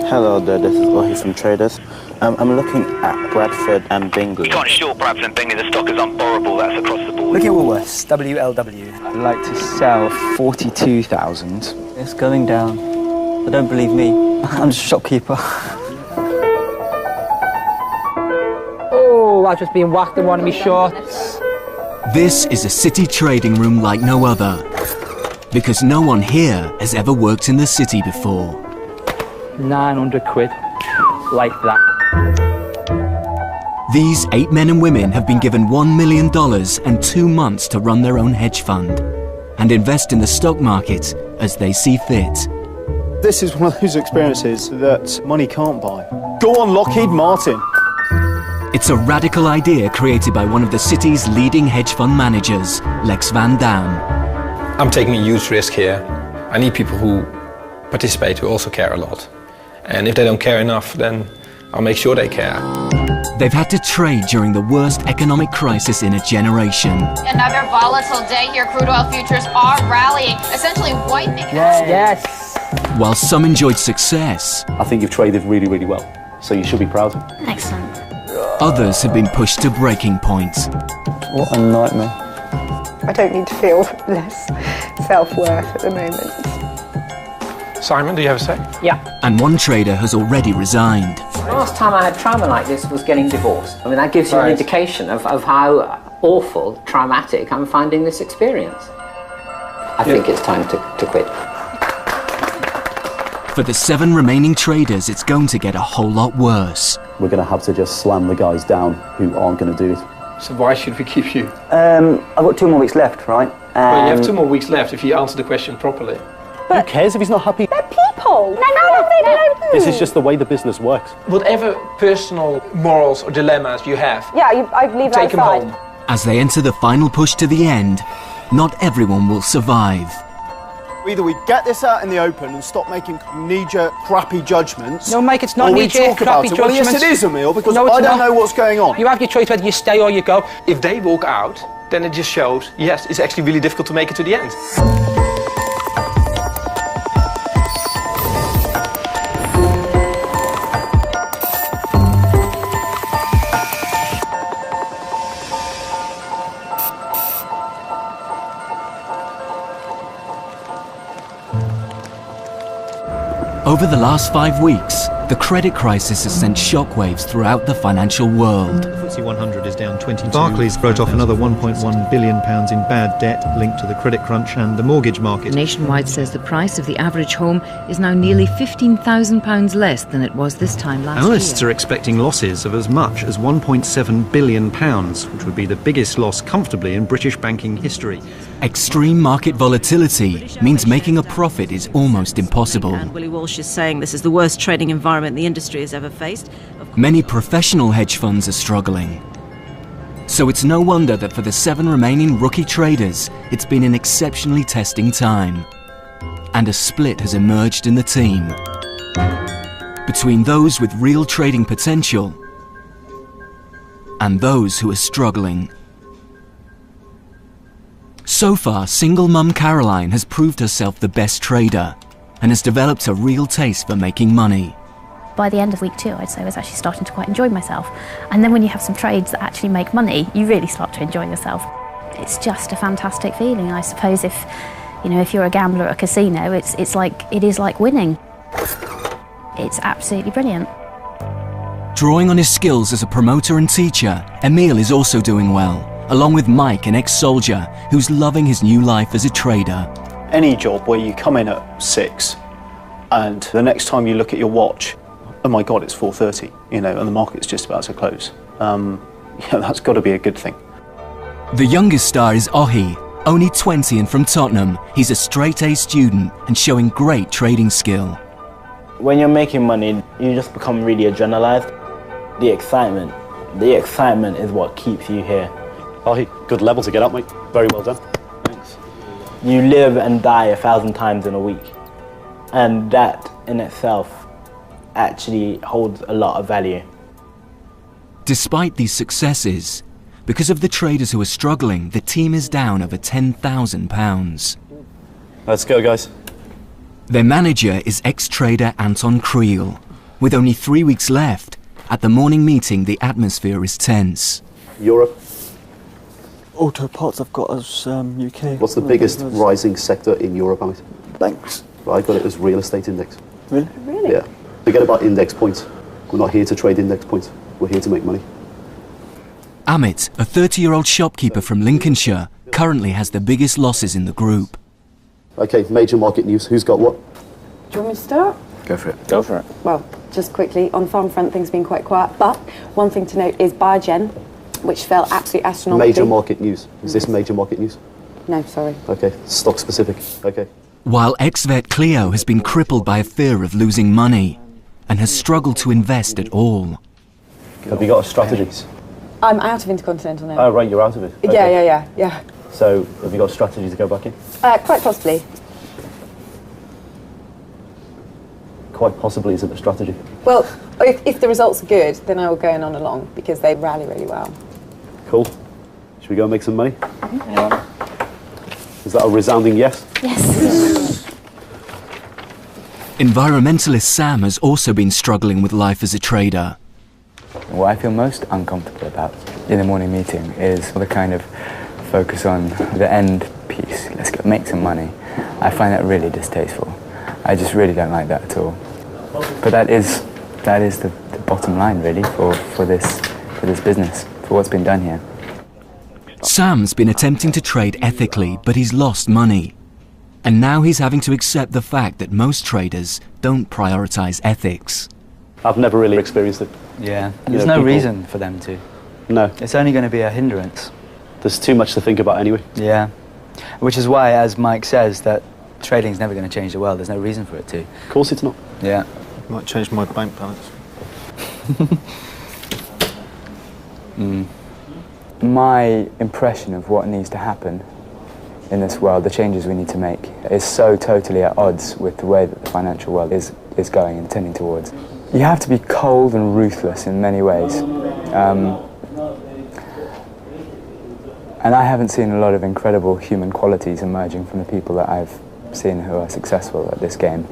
Hello there, this is Ohi from Traders. I'm looking at Bradford and Bingley. You can't short Bradford and Bingley, the stock is unborrowable, that's across the board. Look at Woolworths, WLW. I'd like to sell 42,000. It's going down. But don't believe me, I'm just a shopkeeper. Oh, I've just been whacked in one of my shorts. This is a city trading room like no other, because no one here has ever worked in the city before. 900 quid, like that. These 8 men and women have been given $1 million and 2 months to run their own hedge fund and invest in the stock market as they see fit. This is one of those experiences that money can't buy. Go on, Lockheed Martin. It's a radical idea created by one of the city's leading hedge fund managers, Lex Van Dam. I'm taking a huge risk here. I need people who participate, who also care a lot. And if they don't care enough, then I'll make sure they care. They've had to trade during the worst economic crisis in a generation. Another volatile day here. Crude oil futures are rallying, essentially wiping out. Yes. While some enjoyed success, I think you've traded really, really well, so you should be proud. Excellent. others have been pushed to breaking point. What a nightmare. I don't need to feel less self-worth at the moment. Simon, do you have a say? Yeah. And one trader has already resigned. Last time I had trauma like this was getting divorced. I mean, that gives you an indication of how awful, traumatic I'm finding this experience. I think it's time to quit. For the 7 remaining traders, it's going to get a whole lot worse. We're going to have to just slam the guys down who aren't going to do it. So why should we keep you? I've got 2 more weeks left, right? Well, you have 2 more weeks left if you answer the question properly. Who cares if he's not happy? They're people. They don't. This is just the way the business works. Whatever personal morals or dilemmas you have, Yeah, I leave take them outside. home. As they enter the final push to the end, not everyone will survive. Either we get this out in the open and stop making knee-jerk, crappy judgments. No, Mike, it's not or we knee-jerk, talk about crappy it. Well, yes, judgments. it is, Emil, because No, I it's don't not. know what's going on. You have your choice whether you stay or you go. If they walk out, then it just shows, yes, it's actually really difficult to make it to the end. Over the last 5 weeks, the credit crisis has sent shockwaves throughout the financial world. The FTSE 100 is down 22. Barclays wrote off another £1.1 billion in bad debt linked to the credit crunch and the mortgage market. Nationwide says the price of the average home is now nearly £15,000 less than it was this time last year. Analysts are expecting losses of as much as £1.7 billion, which would be the biggest loss comfortably in British banking history. Extreme market volatility means making a profit is almost impossible. And Willie Walsh is saying this is the worst trading environment the industry has ever faced. Many professional hedge funds are struggling. So it's no wonder that for the 7 remaining rookie traders, it's been an exceptionally testing time. And a split has emerged in the team between those with real trading potential and those who are struggling. So far, single mum Caroline has proved herself the best trader and has developed a real taste for making money. By the end of week 2, I'd say I was actually starting to quite enjoy myself. And then when you have some trades that actually make money, you really start to enjoy yourself. It's just a fantastic feeling. I suppose if you're a gambler at a casino, it is like winning. It's absolutely brilliant. Drawing on his skills as a promoter and teacher, Emil is also doing well, along with Mike, an ex-soldier who's loving his new life as a trader. Any job where you come in at 6 and the next time you look at your watch, oh my God, it's 4:30, and the market's just about to close. That's got to be a good thing. The youngest star is Ohi, only 20 and from Tottenham. He's a straight-A student and showing great trading skill. When you're making money, you just become really adrenalized. The excitement is what keeps you here. Oh, good level to get up, mate. Very well done. Thanks. You live and die 1,000 times in a week. And that in itself actually holds a lot of value. Despite these successes, because of the traders who are struggling, the team is down over £10,000. Let's go, guys. Their manager is ex-trader Anton Creel. With only 3 weeks left, at the morning meeting the atmosphere is tense. Europe. Auto parts I've got as UK. What's the biggest rising sector in Europe, Amit? Banks. I got it as real estate index. Really? Really? Yeah. Forget about index points. We're not here to trade index points. We're here to make money. Amit, a 30-year-old shopkeeper from Lincolnshire, currently has the biggest losses in the group. Okay, major market news. Who's got what? Do you want me to start? Go for it. Go for it. Well, just quickly, on the farm front, things have been quite quiet, but one thing to note is Biogen, which fell absolutely astronomically. Major market news. Is this major market news? No, sorry. Okay, stock specific. Okay. While ex-vet Cleo has been crippled by a fear of losing money and has struggled to invest at all. Have you got a strategy? I'm out of Intercontinental now. Oh, right, you're out of it. Yeah. So, have you got a strategy to go back in? Quite possibly. Quite possibly isn't a strategy. Well, if the results are good, then I will go in on along because they rally really well. Cool. Should we go and make some money? Yeah. Is that a resounding yes? Yes. Environmentalist Sam has also been struggling with life as a trader. What I feel most uncomfortable about in the morning meeting is the kind of focus on the end piece. Let's go make some money. I find that really distasteful. I just really don't like that at all. But that is the bottom line really for this business, for what's been done here. Sam's been attempting to trade ethically, but he's lost money. And now he's having to accept the fact that most traders don't prioritize ethics. I've never really experienced it. Yeah, there's no reason for them to. No. It's only going to be a hindrance. There's too much to think about anyway. Yeah, which is why, as Mike says, that trading's never going to change the world. There's no reason for it to. Of course it's not. Yeah. Might change my bank balance. My impression of what needs to happen in this world, the changes we need to make, is so totally at odds with the way that the financial world is going and tending towards. You have to be cold and ruthless in many ways. And I haven't seen a lot of incredible human qualities emerging from the people that I've seen who are successful at this game.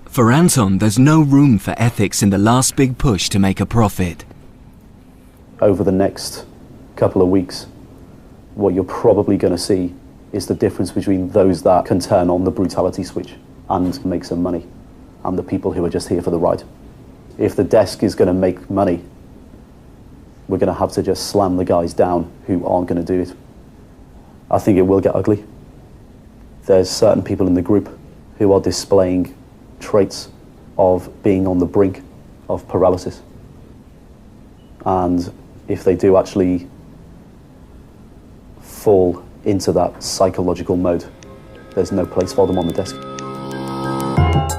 For Anton, there's no room for ethics in the last big push to make a profit. Over the next couple of weeks, what you're probably going to see is the difference between those that can turn on the brutality switch and make some money, and the people who are just here for the ride. If the desk is going to make money, we're going to have to just slam the guys down who aren't going to do it. I think it will get ugly. There's certain people in the group who are displaying traits of being on the brink of paralysis. And if they do actually fall into that psychological mode, there's no place for them on the desk.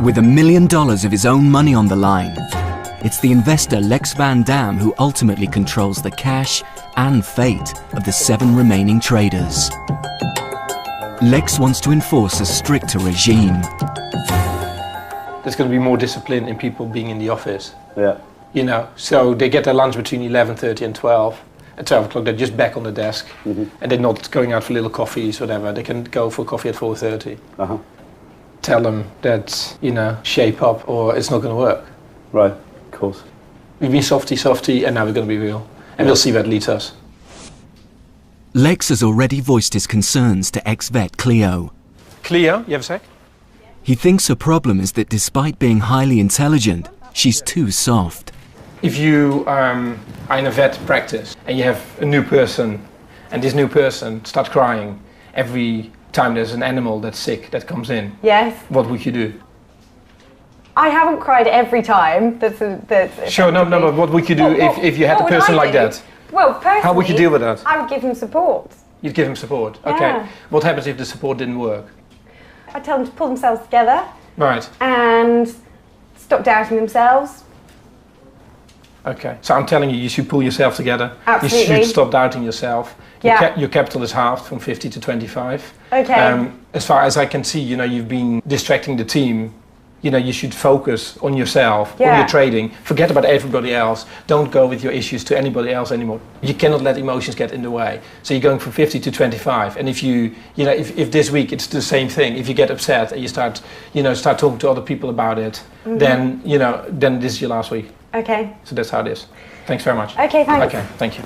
With $1 million of his own money on the line, it's the investor Lex Van Dam who ultimately controls the cash and fate of the 7 remaining traders. Lex wants to enforce a stricter regime. There's going to be more discipline in people being in the office. Yeah. You know, so they get their lunch between 11:30 and 12. At 12 o'clock, they're just back on the desk, and they're not going out for little coffees, whatever. They can go for coffee at 4:30. Tell them that, you know, shape up or it's not going to work. Right, of course. We've been softy, and now we're going to be real. And we'll see where it leads us. Lex has already voiced his concerns to ex-vet Cleo. Cleo, you have a sec? He thinks her problem is that despite being highly intelligent, she's too soft. If you are in a vet practice and you have a new person, and this new person starts crying every time there's an animal that's sick that comes in, Yes. what would you do? I haven't cried every time. Sure, no, but what would you do if you had a person like that? Well, personally, how would you deal with that? I would give him support. You'd give him support. Yeah. Okay. What happens if the support didn't work? I'd tell them to pull themselves together Right. and stop doubting themselves. Okay. So I'm telling you, you should pull yourself together. Absolutely. You should stop doubting yourself. Yeah. Your capital is halved from 50 to 25. Okay. As far as I can see, you know, you've been distracting the team. you know, you should focus on yourself, on Yeah. your trading. Forget about everybody else. Don't go with your issues to anybody else anymore. You cannot let emotions get in the way. So you're going from 50 to 25. And if if this week it's the same thing, if you get upset and you start talking to other people about it, then this is your last week. Okay. So that's how it is. Thanks very much. Okay, thanks. Okay, thank you.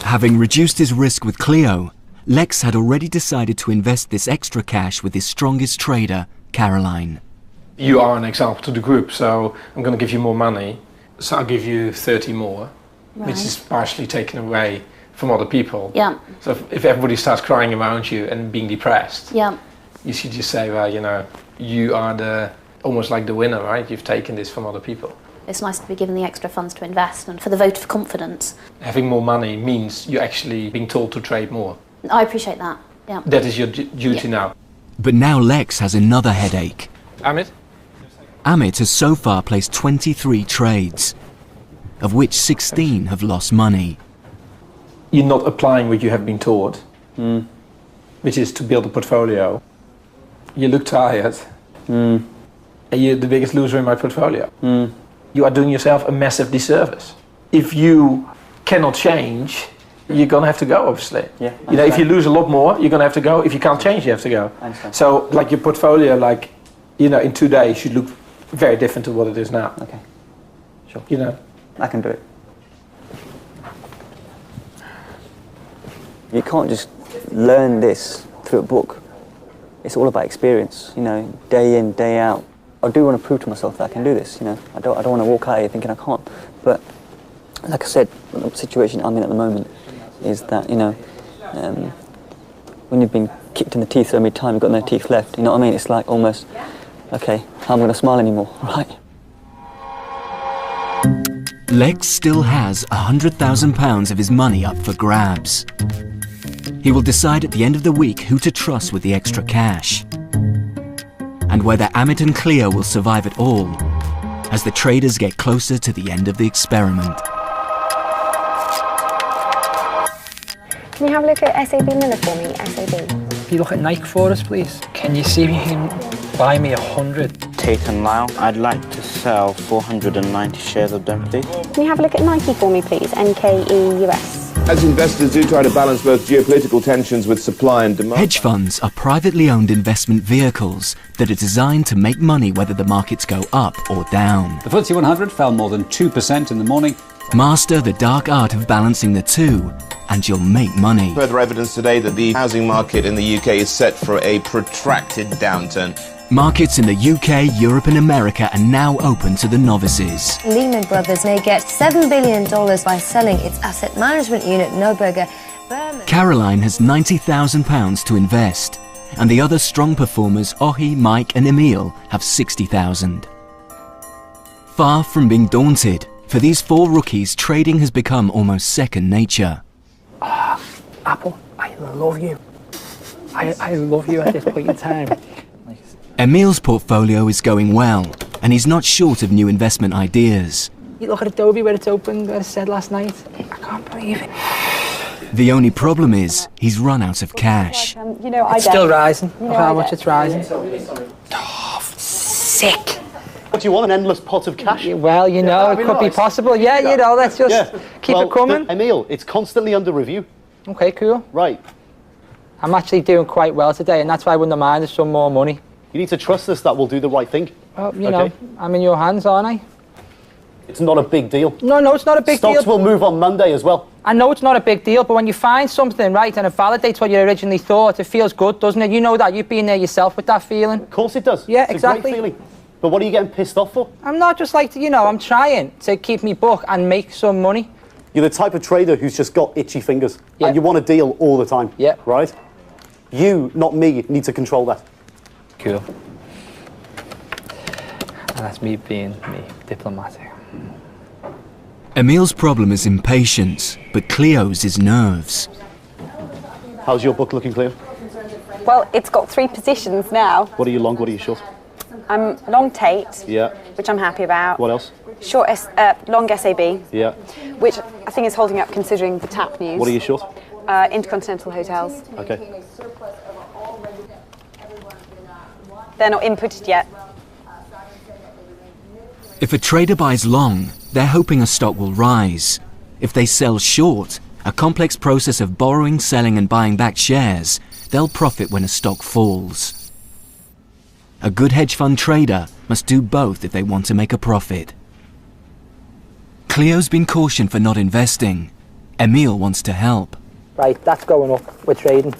Having reduced his risk with Clio, Lex had already decided to invest this extra cash with his strongest trader, Caroline. You are an example to the group, so I'm going to give you more money. So I'll give you 30 more, which is partially taken away from other people. Yeah. So if everybody starts crying around you and being depressed, Yeah. you should just say, well, you are almost like the winner, right? You've taken this from other people. It's nice to be given the extra funds to invest and for the vote of confidence. Having more money means you're actually being told to trade more. I appreciate that. Yeah. That is your duty now. But now Lex has another headache. Amit? Amit has so far placed 23 trades, of which 16 have lost money. You're not applying what you have been taught, which is to build a portfolio. You look tired, and you're the biggest loser in my portfolio. You are doing yourself a massive disservice. If you cannot change, you're gonna have to go, obviously. Yeah. If you lose a lot more, you're gonna have to go. If you can't change, you have to go. So, like your portfolio, in 2 days should look very different to what it is now. Okay. Sure. I can do it. You can't just learn this through a book. It's all about experience, day in, day out. I do want to prove to myself that I can do this, I don't want to walk out here thinking I can't. But like I said, the situation I'm in at the moment is that, when you've been kicked in the teeth so many times, you've got no teeth left, you know what I mean? It's like almost, okay, I'm going to smile anymore, right? Lex still has £100,000 of his money up for grabs. He will decide at the end of the week who to trust with the extra cash, and whether Amit and Clio will survive at all as the traders get closer to the end of the experiment. Can you have a look at SAB Miller for me, SAB? Can you look at Nike for us, please? Can you see if you can buy me 100? Tate and Lyle, I'd like to sell 490 shares of them, please. Can you have a look at Nike for me, please? NKE US. As investors do try to balance both geopolitical tensions with supply and demand. Hedge funds are privately owned investment vehicles that are designed to make money whether the markets go up or down. The FTSE 100 fell more than 2% in the morning. Master the dark art of balancing the two, and you'll make money. Further evidence today that the housing market in the UK is set for a protracted downturn. Markets in the UK, Europe and America are now open to the novices. Lehman Brothers may get $7 billion by selling its asset management unit, Neuberger Berman. Caroline has £90,000 to invest, and the other strong performers, Ohi, Mike and Emil, have £60,000. Far from being daunted, for these four rookies, trading has become almost second nature. Apple, I love you. I love you at this point in time. Emil's portfolio is going well, and he's not short of new investment ideas. You look at Adobe where it's opened, where it said last night. I can't believe it. The only problem is he's run out of cash. It's still rising. Look how much it's rising. Oh, sick. What do you want, an endless pot of cash? Well, it could be possible. Yeah, let's just keep it coming. Emil, it's constantly under review. Okay, cool. Right. I'm actually doing quite well today, and that's why I wouldn't mind there's some more money. You need to trust us that we'll do the right thing. Well, know, I'm in your hands, aren't I? It's not a big deal. No, it's not a big deal. Stocks will move on Monday as well. I know it's not a big deal, but when you find something, right, and it validates what you originally thought, it feels good, doesn't it? You know that. You've been there yourself with that feeling. Of course it does. Yeah, it's exactly. a great feeling. But what are you getting pissed off for? I'm not just like, I'm trying to keep me book and make some money. You're the type of trader who's just got itchy fingers. And you want a deal all the time. Yeah. Right? You, not me, need to control that. Cool. And that's me being diplomatic. Emil's problem is impatience, but Cleo's is nerves. How's your book looking, Cleo? Well, it's got 3 positions now. What are you long, what are you short? I'm long Tate, Yeah. which I'm happy about. What else? Long SAB, Yeah. which I think is holding up considering the TAP news. What are you short? Intercontinental Hotels. Okay. They're not inputted yet. If a trader buys long, they're hoping a stock will rise. If they sell short, a complex process of borrowing, selling and buying back shares, they'll profit when a stock falls. A good hedge fund trader must do both if they want to make a profit. Cleo's been cautioned for not investing. Emil wants to help. Right, that's going up. We're trading.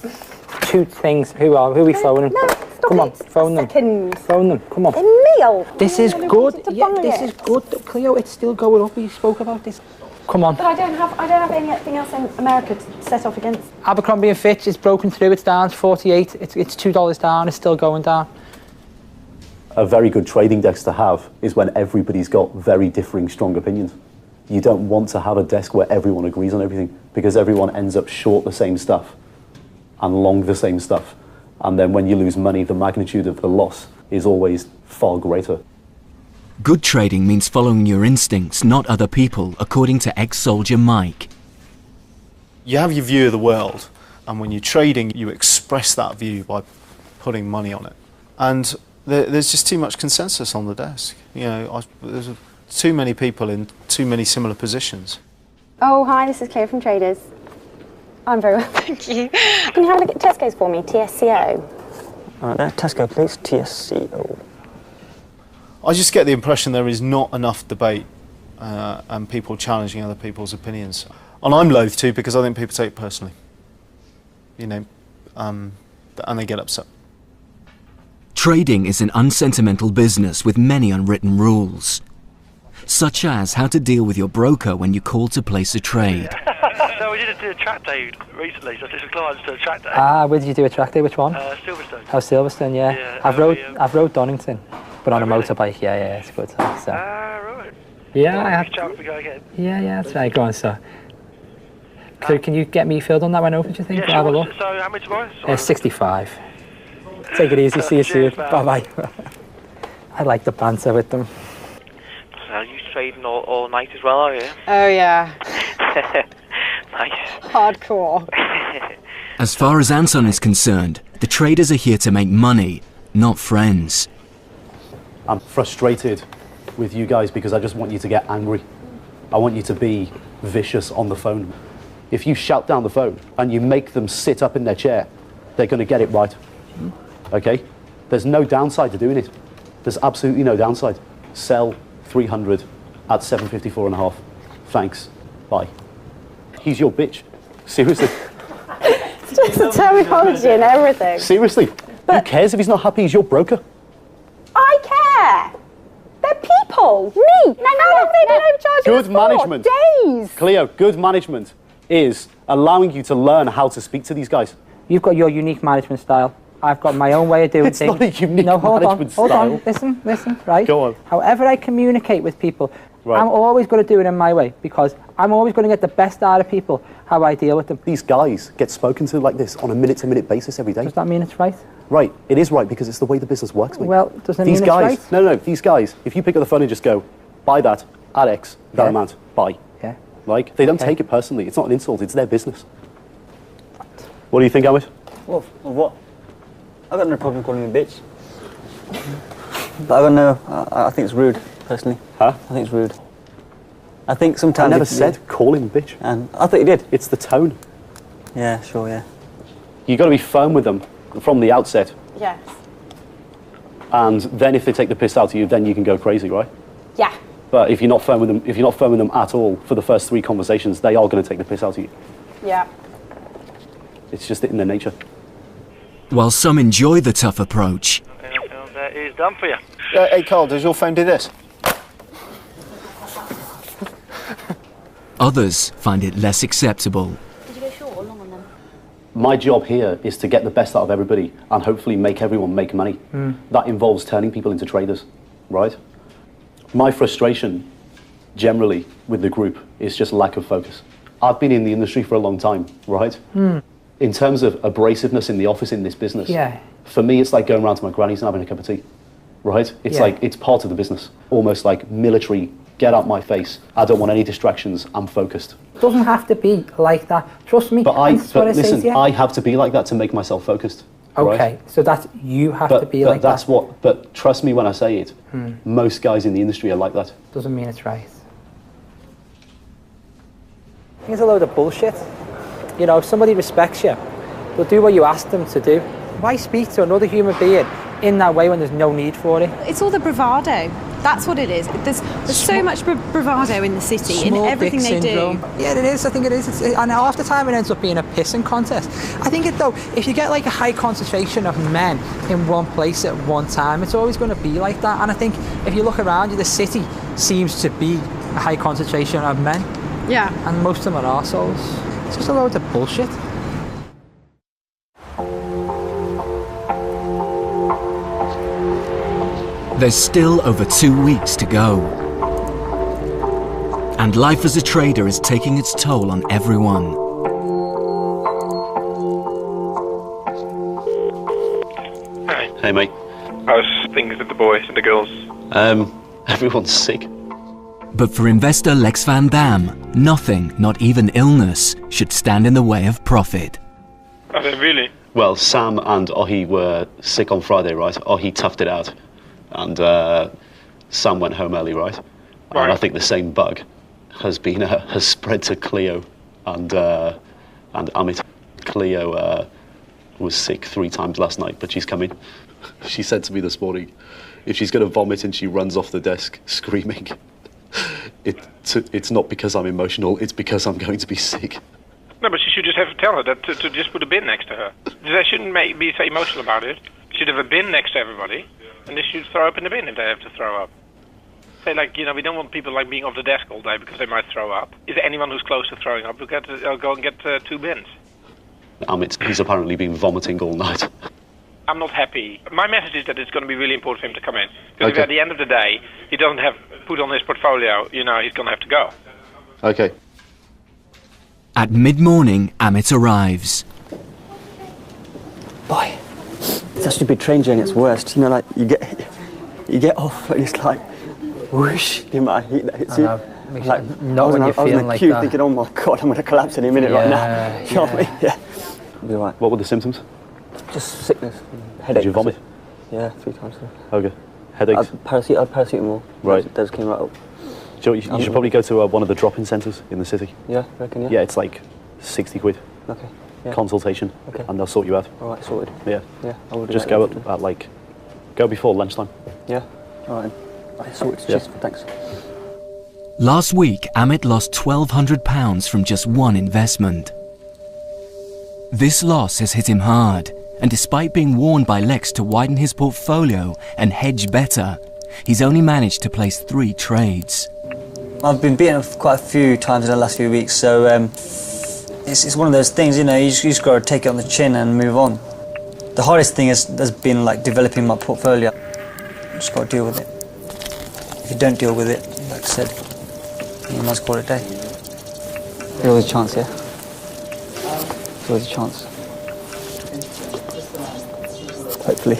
Two things. Who are we phoning? No, come on, phone them. Phone them. Come on. Emil! This is good. Yeah, this is good. Cleo, it's still going up. We spoke about this. Come on. But I don't have anything else in America to set off against. Abercrombie & Fitch is broken through. It's down to 48. It's $2 down. It's still going down. A very good trading desk to have is when everybody's got very differing strong opinions. You don't want to have a desk where everyone agrees on everything, because everyone ends up short the same stuff and long the same stuff. And then when you lose money, the magnitude of the loss is always far greater. Good trading means following your instincts, not other people, according to ex-soldier Mike. You have your view of the world, and when you're trading, you express that view by putting money on it. And there's just too much consensus on the desk. You know, there's too many people in too many similar positions. Oh, hi, this is Cleo from Traders. I'm very well, thank you. Can you have a look at Tesco's for me, TSCO? All right, there, Tesco, please, TSCO. I just get the impression there is not enough debate and people challenging other people's opinions. And I'm loath to, because I think people take it personally. You know, and they get upset. Trading is an unsentimental business with many unwritten rules, such as how to deal with your broker when you call to place a trade. No, we did a track day recently, so I did some clients to a track day. Ah, where did you do a track day? Which one? Silverstone. Oh, Silverstone, yeah. I've rode Donington, but on a motorbike. Yeah, it's good. So. Right. Yeah, I have. Chat, we go again. Yeah, that's right. Go on, sir. So can you get me filled on that one over, do you think? Yeah, Have a sure. look. So how many tomorrow? 65. Take it easy. See you soon. Bye-bye. I like the banter with them. So you trading all night as well, are you? Oh, yeah. Nice. Hardcore. As far as Anton is concerned, the traders are here to make money, not friends. I'm frustrated with you guys because I just want you to get angry. I want you to be vicious on the phone. If you shout down the phone and you make them sit up in their chair, they're going to get it right. Okay? There's no downside to doing it. There's absolutely no downside. Sell 300 at 754.5. Thanks. Bye. He's your bitch. Seriously. It's just the terminology and everything. Seriously. Who cares if he's not happy? He's your broker. I care. They're people. Me. How long have they been overcharging us Good management. for? Days. Cleo, good management is allowing you to learn how to speak to these guys. You've got your unique management style. I've got my own way of doing It's things. not a unique hold management on, style. Hold on, listen, right? Go on. However I communicate with people, Right. I'm always going to do it in my way, because I'm always going to get the best out of people, how I deal with them. These guys get spoken to like this on a minute-to-minute basis every day. Does that mean it's right? Right, it is right because it's the way the business works, mate. Well, doesn't it These mean guys, it's right? No, these guys, if you pick up the phone and just go, buy that, at X, that Yeah. amount, buy. Yeah. Like, they don't Okay. take it personally. It's not an insult, it's their business. What do you think, Amit? Well, what? I've got no problem calling you a bitch. But I got no, I think it's rude, personally. Huh? I think it's rude. I think sometimes... I never said call him a bitch. And I thought you did. It's the tone. Yeah, sure, yeah. You've got to be firm with them from the outset. Yes. And then if they take the piss out of you, then you can go crazy, right? Yeah. But if you're not firm with them, if you're not firm with them at all for the first 3 conversations, they are going to take the piss out of you. Yeah. It's just in their nature. While some enjoy the tough approach, And that is done for you. Hey, Carl, does your phone do this? others find it less acceptable. Did you go short or long on them? My job here is to get the best out of everybody and hopefully make everyone make money. That involves turning people into traders, right? My frustration generally with the group is just lack of focus. I've been in the industry for a long time, right? In terms of abrasiveness in the office in this business, Yeah. for me it's like going around to my granny's and having a cup of tea, right? It's Yeah. like, it's part of the business, almost like military, get out my face, I don't want any distractions, I'm focused. It doesn't have to be like that. Trust me. But that's what I say to listen, you. I have to be like that to make myself focused. Okay, right? so that's, you have to be but like that's that. what. But trust me when I say it. Most guys in the industry are like that. Doesn't mean it's right. I think it's a load of bullshit. You know, if somebody respects you, they'll do what you ask them to do. Why speak to another human being in that way when there's no need for it? It's all the bravado. That's what it is. There's so much bravado in the city, in everything they do. Yeah, it is. I think it is. And half the time it ends up being a pissing contest. I think though, if you get like a high concentration of men in one place at one time, it's always going to be like that. And I think if you look around you, the city seems to be a high concentration of men. Yeah. And most of them are arseholes. It's just a load of bullshit. There's still over 2 weeks to go. And life as a trader is taking its toll on everyone. Hi. Hey, mate. How's things with the boys and the girls? Everyone's sick. But for investor Lex Van Dam, nothing, not even illness, should stand in the way of profit. Are they really? Well, Sam and Ohi were sick on Friday, right? Ohi toughed it out. And Sam went home early, right? And I think the same bug has spread to Cleo and Amit. Cleo was sick 3 times last night, but she's coming. She said to me this morning, if she's going to vomit and she runs off the desk screaming, it's not because I'm emotional, it's because I'm going to be sick. No, but she should just have to tell her that to just put a bin next to her. They shouldn't be so emotional about it. She should have a bin next to everybody. And they should throw up in the bin if they have to throw up. Say, like, you know, we don't want people like being off the desk all day because they might throw up. Is there anyone who's close to throwing up? I'll go and get 2 bins. He's apparently been vomiting all night. I'm not happy. My message is that it's going to be really important for him to come in. Because if at the end of the day he doesn't have put on his portfolio, you know, he's going to have to go. Okay. At mid-morning, Amit arrives. Boy, it's actually betraying you in its worst. You know, like you get off and it's like whoosh, the amount of heat that hits you. Like, I was in the queue thinking, oh my god, I'm going to collapse any minute right now. You know what I mean? Yeah. Be all right. What were the symptoms? Just sickness, headache. Did you vomit? Yeah, 3 times. Okay. Headaches? Paracetamol. Right. Those came right up. You should probably go to one of the drop-in centres in the city. Yeah, I reckon, yeah? Yeah, it's like 60 quid. Okay. Yeah. Consultation. Okay. And they'll sort you out. All right, sorted. Yeah. Yeah, I will do Just that. Go before lunchtime. Yeah. All right. I sorted. Cheers. Thanks. Last week, Amit lost £1,200 from just one investment. This loss has hit him hard, and despite being warned by Lex to widen his portfolio and hedge better, he's only managed to place 3 trades. I've been beaten quite a few times in the last few weeks, so it's one of those things, you know, you just got to take it on the chin and move on. The hardest thing has been like developing my portfolio. Just got to deal with it. If you don't deal with it, like I said, you must call it a day. There's always a chance, yeah? There's always a chance. Hopefully.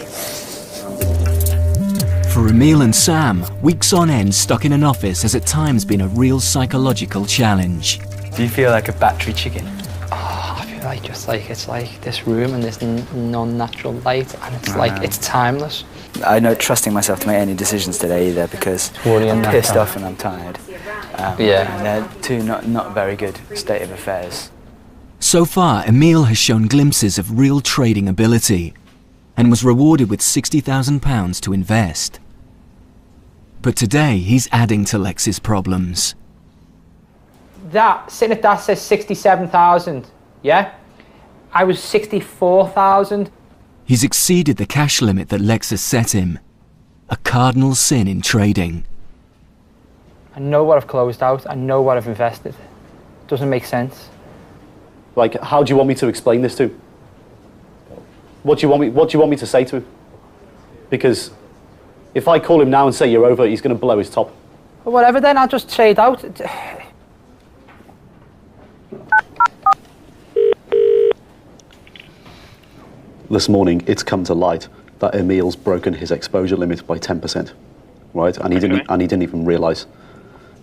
For Emil and Sam, weeks on end stuck in an office has at times been a real psychological challenge. Do you feel like a battery chicken? Oh, I feel like it's like this room and this non-natural light, and it's like it's timeless. I know trusting myself to make any decisions today either because I'm pissed off and I'm tired. And they're 2 not very good state of affairs. So far, Emil has shown glimpses of real trading ability and was rewarded with £60,000 to invest. But today, he's adding to Lex's problems. That, sitting at that says 67,000, yeah? I was 64,000. He's exceeded the cash limit that Lex has set him. A cardinal sin in trading. I know what I've closed out, I know what I've invested. Doesn't make sense. Like, how do you want me to explain this to him? What do you want me to say to him? Because if I call him now and say you're over, he's going to blow his top. Well, whatever then, I'll just trade out. This morning, it's come to light that Emil's broken his exposure limit by 10%, right? And he didn't even realise.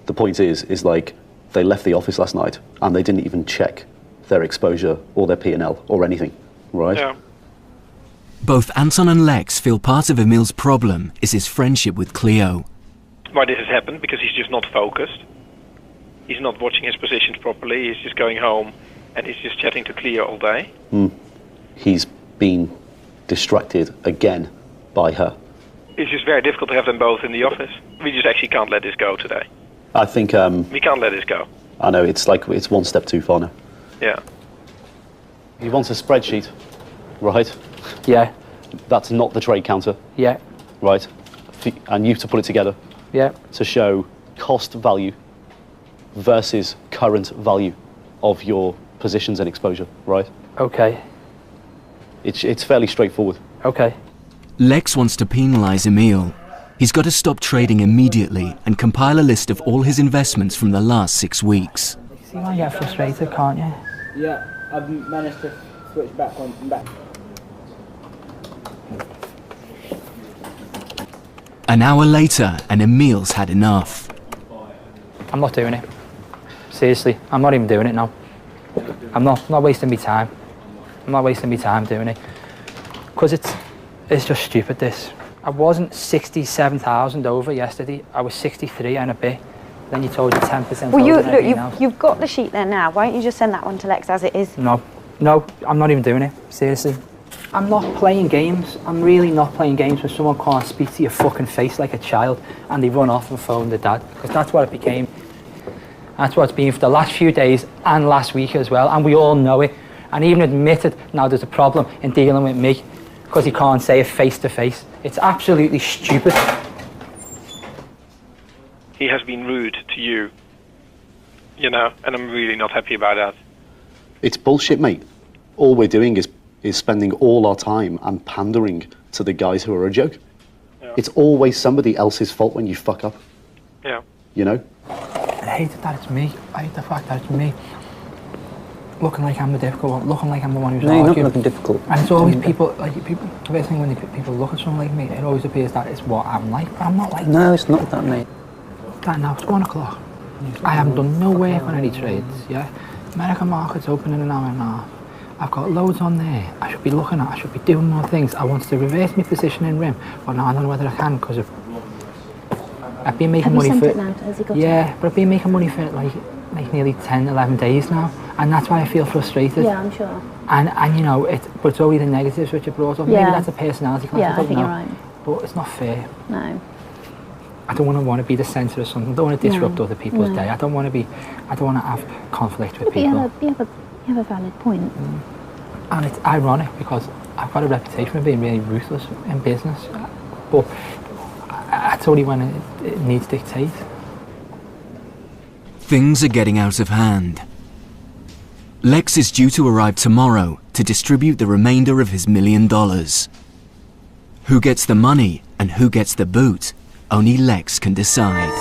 The point is like they left the office last night and they didn't even check their exposure or their P&L or anything, right? Yeah. Both Anton and Lex feel part of Emil's problem is his friendship with Cleo. Why this has happened? Because he's just not focused. He's not watching his positions properly. He's just going home and he's just chatting to Cleo all day. He's been distracted again by her. It's just very difficult to have them both in the office. We just actually can't let this go today. I think We can't let this go. I know it's one step too far now. Yeah. He wants a spreadsheet, right? Yeah. That's not the trade counter. Yeah. Right? And you have to put it together. Yeah. To show cost value versus current value of your positions and exposure, right? Okay. It's fairly straightforward. Okay. Lex wants to penalise Emil. He's got to stop trading immediately and compile a list of all his investments from the last 6 weeks. See why you get frustrated, can't you? Yeah, I've managed to switch back on and back. An hour later, and Emil's had enough. I'm not doing it. Seriously, I'm not even doing it now. I'm not wasting my time. I'm not wasting my time doing it. Because it's just stupid, this. I wasn't 67,000 over yesterday. I was 63 and a bit. Then you told you 10% Well, over. you've got the sheet there now. Why don't you just send that one to Lex as it is? No, I'm not even doing it. Seriously. I'm not playing games. I'm really not playing games where someone can't speak to your fucking face like a child and they run off and phone their dad. Because that's what it became. That's what it's been for the last few days and last week as well. And we all know it. And even admitted now there's a problem in dealing with me because he can't say it face to face. It's absolutely stupid. He has been rude to you, you know, and I'm really not happy about that. It's bullshit, mate. All we're doing is spending all our time and pandering to the guys who are a joke. Yeah. It's always somebody else's fault when you fuck up. Yeah. You know? I hate that it's me. I hate the fact that it's me. Looking like I'm the difficult one, looking like I'm the one who's No, you're not arguing. looking difficult. And it's always people, the best thing when people look at someone like me, it always appears that it's what I'm like, but I'm not like No, it's not that, mate. that now. It's 1 o'clock. I haven't done no work on any trades, yeah? American market's open in an hour and a half. I've got loads on there. I should be looking at, I should be doing more things. I want to reverse my position in RIM, but now I don't know whether I can because of I've been making money for but I've been making money for like nearly 10, 11 days now, and that's why I feel frustrated. Yeah, I'm sure. And you know, but it's only the negatives which are brought up. Yeah. Maybe that's a personality class. Yeah, I don't think know. you're right. But it's not fair. No. I don't want to be the centre of something. I don't want to disrupt other people's day. I don't want to have conflict with people. You have a valid point. And it's ironic because I've got a reputation of being really ruthless in business, but that's only when it needs dictate. Things are getting out of hand. Lex is due to arrive tomorrow to distribute the remainder of his $1 million. Who gets the money and who gets the boot? Only Lex can decide.